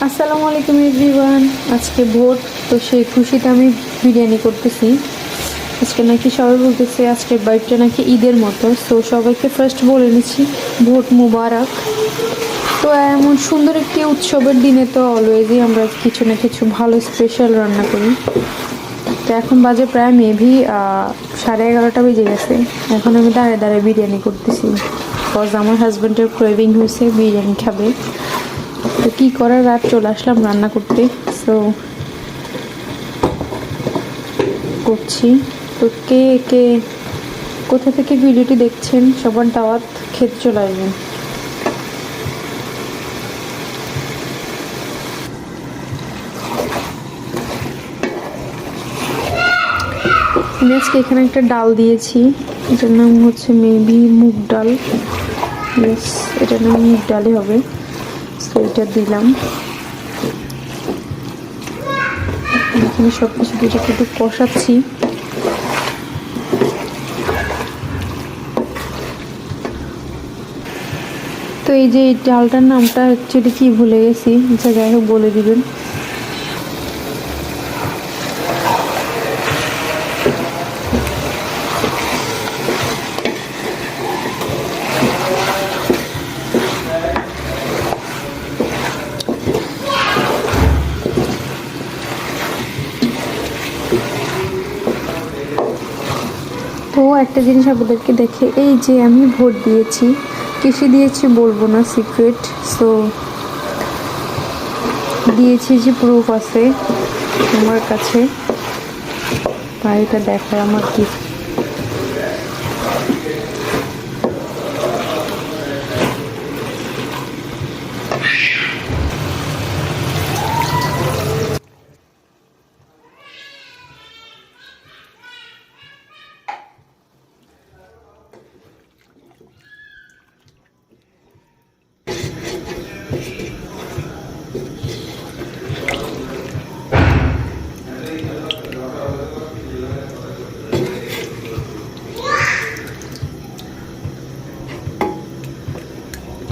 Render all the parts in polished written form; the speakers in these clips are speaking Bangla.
আসসালামু আলাইকুম এভরিওয়ান। আজকে ভোট, তো সেই খুশিতে আমি বিরিয়ানি করতেছি। আজকে নাকি সবাই বলতেছে আজকের বাইকটা নাকি ঈদের মতো, সো সবাইকে ফার্স্ট বলে নিচ্ছি ভোট মুবারক। তো এমন সুন্দর একটি উৎসবের দিনে তো অলওয়েজই আমরা কিছু না কিছু ভালো স্পেশাল রান্না করি। তো এখন বাজে প্রায় মেবি 11:30 বেজে গেছে। এখন আমি দাঁড়িয়ে দাঁড়িয়ে বিরিয়ানি করতেছি, বিকজ আমার হাজব্যান্ডের ক্রেভিং হয়েছে বিরিয়ানি খাবে। তো কী করার, রাত চলে আসলাম রান্না করতে, সো করছি। তো কে কে কোথা থেকে ভিডিওটি দেখছেন সবার দাওয়াত, খেতে চলে আসবেন। আমি আজকে এখানে একটা ডাল দিয়েছি, এটার নাম হচ্ছে মেবি মুগ ডাল। ইয়েস, এটার নাম মুগ ডালই হবে। সো এটা দিলাম, এখানে সব কিছু দিয়ে একটু কষাচ্ছি। তো এই যে এই ডালটার নামটা অ্যাকচুয়ালি কি ভুলে গেছি, আচ্ছা যাই হোক বলে দিবেন। তো একটা জিনিস আপনাদেরকে দেখে, এই যে আমি ভোট দিয়েছি, কিসে দিয়েছি বলবো না, সিক্রেট। সো দিয়েছি যে প্রুফ আছে আমার কাছে, তাই এটা দেখায় আমার কি।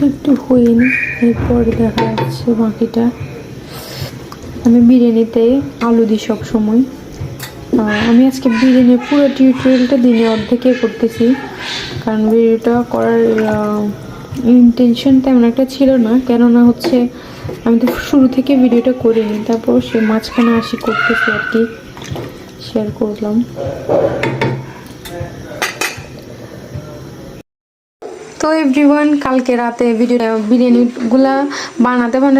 একটু হয়নি, এরপর দেখা যাচ্ছে বাকিটা। আমি বিরিয়ানিতে আলু দিই সব সময়। আমি আজকে বিরিয়ানির পুরো টিউটোরিয়ালটা দিনে অর্ধেকে করতেছি, কারণ ভিডিওটা করার ইন্টেনশন তেমন একটা ছিল না, কেননা হচ্ছে আমি তো শুরু থেকে ভিডিওটা করিনি, তারপর সে মাঝখানে আসি করতেছি আর কি, শেয়ার করলাম। তো এভরিওয়ান, কালকে রাতে বিরিয়ানিগুলা বানাতে বানাতে